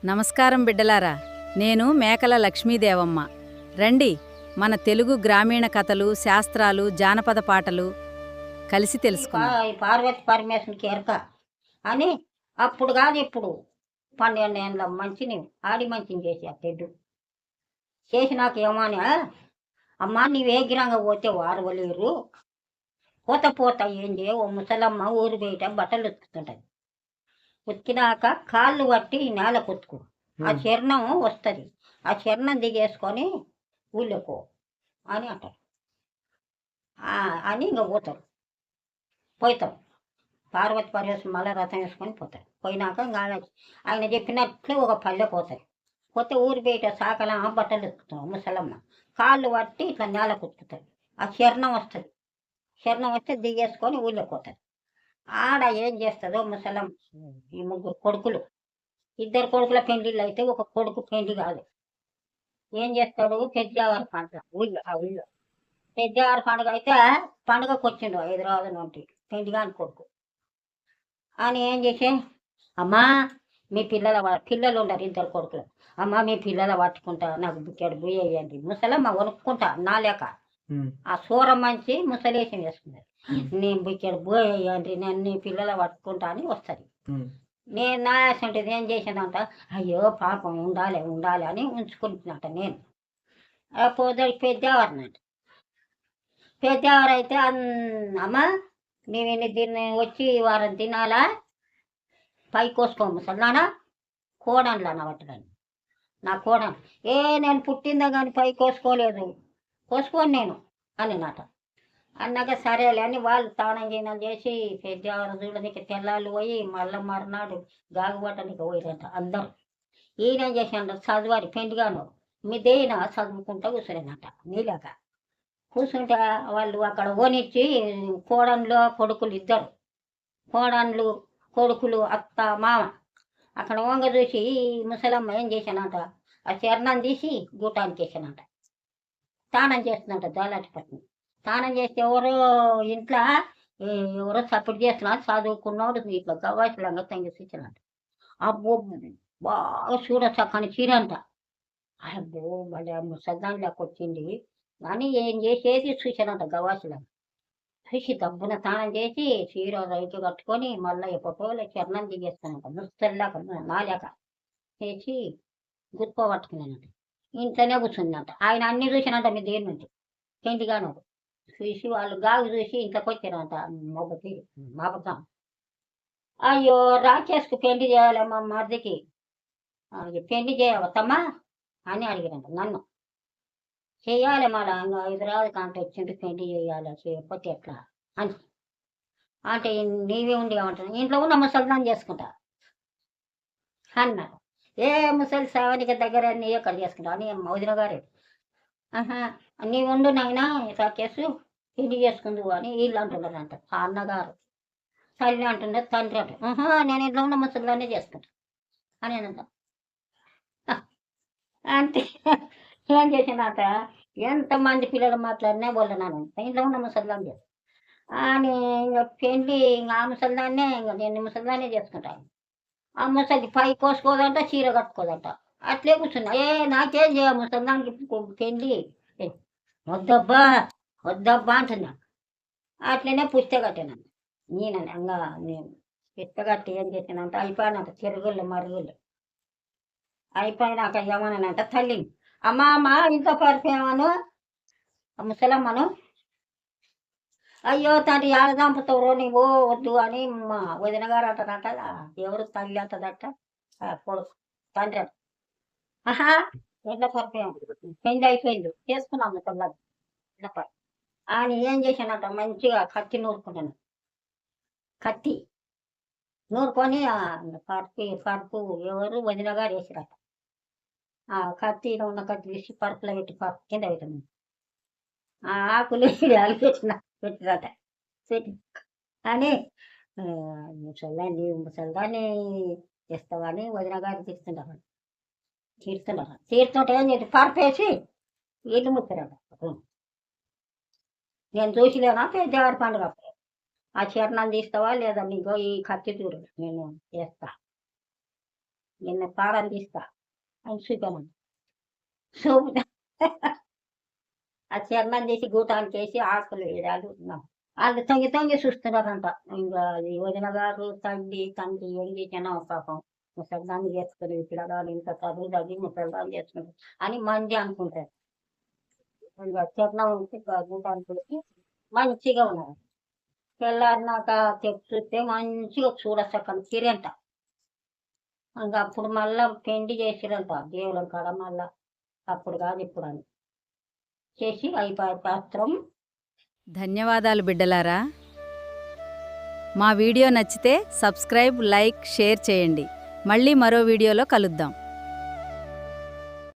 నమస్కారం బిడ్డలారా, నేను మేకల లక్ష్మీదేవమ్మ. రండి, మన తెలుగు గ్రామీణ కథలు, శాస్త్రాలు, జానపద పాటలు కలిసి తెలుసుకుందాం. ఈ పార్వతి పరమేశ్వరునికి ఎరక అని అప్పుడు కాదు ఇప్పుడు 12 ఏళ్ళ మంచిని ఆడి మంచిని చేసి ఆ తెడ్డు చేసి నాకు ఏమని అమ్మా నీవు ఏగిరంగా పోతే వారవలేరు పోత ఏం చేయ ఓ ముసలమ్మ ఊరు బయట బట్టలు ఉతుకుతుంటది. ఉతికినాక కాళ్ళు పట్టి నేల కొట్టుకు ఆ చర్ణం వస్తుంది, ఆ చర్ణం దిగేసుకొని ఊళ్ళోకో అని అంటారు. అని ఇంకా పోతాం. పార్వతి పరమేశ్వరం మళ్ళీ రథం వేసుకొని పోతారు. పోయినాక ఇంకా ఆయన చెప్పినట్లు ఒక పల్లె పోతారు. పోతే ఊరి బయట సాకల బట్టలు ఎత్తుకుతాం. ముసలమ్మ కాళ్ళు పట్టి ఇట్లా నేల కుతుకుతారు. ఆ చర్ణం వస్తుంది, చర్ణం వస్తే దిగేసుకొని ఊళ్ళో పోతారు. ఆడ ఏం చేస్తుందో ముసలమ్మ ఈ ముగ్గురు కొడుకులు, ఇద్దరు కొడుకుల పెండిళ్ళు అయితే ఒక కొడుకు పెండి కాదు. ఏం చేస్తాడు, పెద్దవారి పండుగ ఊళ్ళో పెద్దవారి పండుగ అయితే పండుగకు వచ్చిండు 5 రోజుల నుండి పెండిగాని కొడుకు అని ఏం చేసే అమ్మా మీ పిల్లలు ఉండరు, ఇద్దరు కొడుకులు. అమ్మ మీ పిల్లల పట్టుకుంటా నాకు బుక్కెడు బుయ్య వేయండి. ముసలమ్మ వణుక్కుంటా నా లేక ఆ సూర మంచి ముసలేసం వేసుకున్నారు. నేను బుక్కెడు బుయ్య వేయండి, నేను నీ పిల్లల పట్టుకుంటా అని వస్తుంది. నేను నా ఉంటుంది ఏం చేసిందంట, అయ్యో పాపం ఉండాలి అని ఉంచుకుంటున్నట్ట. నేను పోదడి పెద్దవారు అయితే అమ్మ మేము దీన్ని వచ్చి వారం తినాలా, పై కోసుకోము సన్నానా కోడన్లు అన్నబట్టని. నా కోడన్ నేను పుట్టిందా కానీ పై కోసుకోలేదు, కోసుకోను నేను అని నాట. అన్నాక సరేలే అని వాళ్ళు తానం గీనం చేసి పెద్దవారు చూడడానికి తెల్లాళ్ళు పోయి మళ్ళీ మరునాడు గాగుబట్టనికి పోయిరంట అందరూ. ఈయనేం చేశాడు, చదువారి పెండిగాను మీదేనా చదువుకుంటా కూర్చునేనట. నీలాక కూర్చుంటే వాళ్ళు అక్కడ ఓనిచ్చి కోడన్లో కొడుకులు ఇద్దరు, కోడన్లు కొడుకులు అత్త మామ అక్కడ వంగ చూసి ముసలమ్మ ఏం చేశానంట, ఆ చరణం తీసి గూటానికి వేసానంట. స్నానం చేస్తున్నట్ట జాలాటిపట్నం. స్నానం చేస్తే ఇంట్లో ఎవరో సపోర్ట్ చేస్తున్నారు, చదువుకున్నవాడు ఇట్లా గవాసులంగా తంగేసి ఇచ్చినట్టు. అబ్బో బాగా చూడచక్కని చీర అంట. అబ్బో మళ్ళీ ముసల్దానిలోకి వచ్చింది కానీ ఏం చేసేసి చూసానంట గవాసులంగా. చూసి దబ్బున స్నానం చేసి చీర రైతు కట్టుకొని మళ్ళీ ఎప్పటిలో చరణం దిగేస్తానంట. ముసల్లాక నాలేక చేసి గుర్ప పట్టుకున్నానంట. ఇంట్లోనే కూర్చుందంట. ఆయన అన్ని చూసినంట మీ దేని నుంచి పెంటిగాను చూసి వాళ్ళు గాగు చూసి ఇంట్లోకి వచ్చారంట. మాపకం అయ్యో రాకేష్కు పెళ్లి చేయాలమ్మా మరిదికి, పెళ్లి చేయవద్దమ్మా అని అడిగారంట. నన్ను చెయ్యాలి మళ్ళా 5 రోజుల కాంట వచ్చింది పెళ్లి చేయాలి, చేయకపోతే ఎట్లా అని అంటే నీవే ఉండి ఏమంటాను, ఇంట్లో ఉన్న ముసలిదాన్ని చేసుకుంటా అన్నారు. ఏ ముసలి సావనికి దగ్గర నీ ఎక్కడ చేసుకుంటా అని మౌదిన గారు. నీ ఉండు నాయనా రాకేసు పెళ్లి చేసుకుందు అని వీళ్ళు అంటున్నారంట. ఆ అన్నగారు తల్లి అంటున్నారు, తండ్రి అంట నేను ఇంట్లో ఉన్న ముసలిదాన్నే చేసుకుంటా అని అంట. అంటే ఏం చేసినాక ఎంతమంది పిల్లలు మాట్లాడినా వాళ్ళన్నాను ఇంట్లో ఉన్న ముసలిదాన్ని చేస్తా అని. ఇంకా పెళ్ళి ఇంకా ఆ ముసలిదాన్నే ఇంకా నేను ముసలిదాన్నే చేసుకుంటాను. ఆ ముసలి పై కోసుకోదంట, చీర కట్టుకోదంట. అట్లే కూర్చున్నా నాకేం చేయ ముసలిదానికి పెళ్ళి వద్దబ్బా అంటున్నా. అట్లనే పుస్తకట్టినాను నేను. ఇంకా నేను పుస్తకట్టి ఏం చేసినంత అయిపోయినంత చెరుగుళ్ళు మరుగుళ్ళు అయిపోయినాక ఏమన్నానంట తల్లిని, అమ్మ ఇంట్లో పరిపోయామను ముసలమ్మను. అయ్యో తండ్రి ఆడ చంపుతావు నీవు వద్దు అని మా వదిన గారు అంటారంట. ఎవరు తల్లి అంటదట కొడుకు తండ్రి అంట. ఇంట్లో పరిపోయాం పెళ్ళి అయిపోయింది చేసుకున్నాము తొందర ఇంట్లో అని ఏం చేశానంట, మంచిగా కత్తి నూరుకున్నాను. కత్తి నూరుకొని పరుపు ఎవరు వదిన గారు వేసిరట. ఆ కత్తిలో ఉన్న కత్తి తీసి పరుపులో పెట్టి పరుపు కింద పెట్టినాను. ఆ ఆకులు పెట్టిన పెట్టిరట. పెట్టి అని ముసల్దాన్ని చేస్తావని వదిన గారు తీరుతుంటే ఏం చేసి పరుపేసి ఇల్లు ముట్టారట. నేను చూసిలేనా పెద్దవారి పండుగ ఆ చరణాలు తీస్తావా లేదా నీకో ఈ కత్తి చూడు నేను చేస్తా నిన్న తాళం తీస్తా అని చూపాను చూపుతా ఆ చర్మం తీసి గూటానికి వేసి ఆకులు వేయాలి వాళ్ళు తొంగి తొంగి చూస్తున్నారంట. ఇంకా అది వదిన గారు తండ్రి ఏం చేసినా పాపం ముసల్దాన్ని చేసుకుని పిల్లగాడు ఇంత చదువు చదివి ముసల్దాన్ని చేసుకుంటారు అని మంది అనుకుంటారు. ఇంకా చర్మం ఉంటే గూటానికి వేసి మంచిగా ఉన్నారు. తెల్లారినాక చూస్తే మంచిగా చూడసక్కని కిరంట. ఇంకా అప్పుడు మళ్ళా పెండి చేసిరంట దేవుళ్ళ కాడ మళ్ళా. అప్పుడు కాదు ఇప్పుడు అని చేసి అయిపోయే శాస్త్రం. ధన్యవాదాలు బిడ్డలారా. మా వీడియో నచ్చితే సబ్స్క్రైబ్, లైక్, షేర్ చేయండి. మళ్ళీ మరో వీడియోలో కలుద్దాం.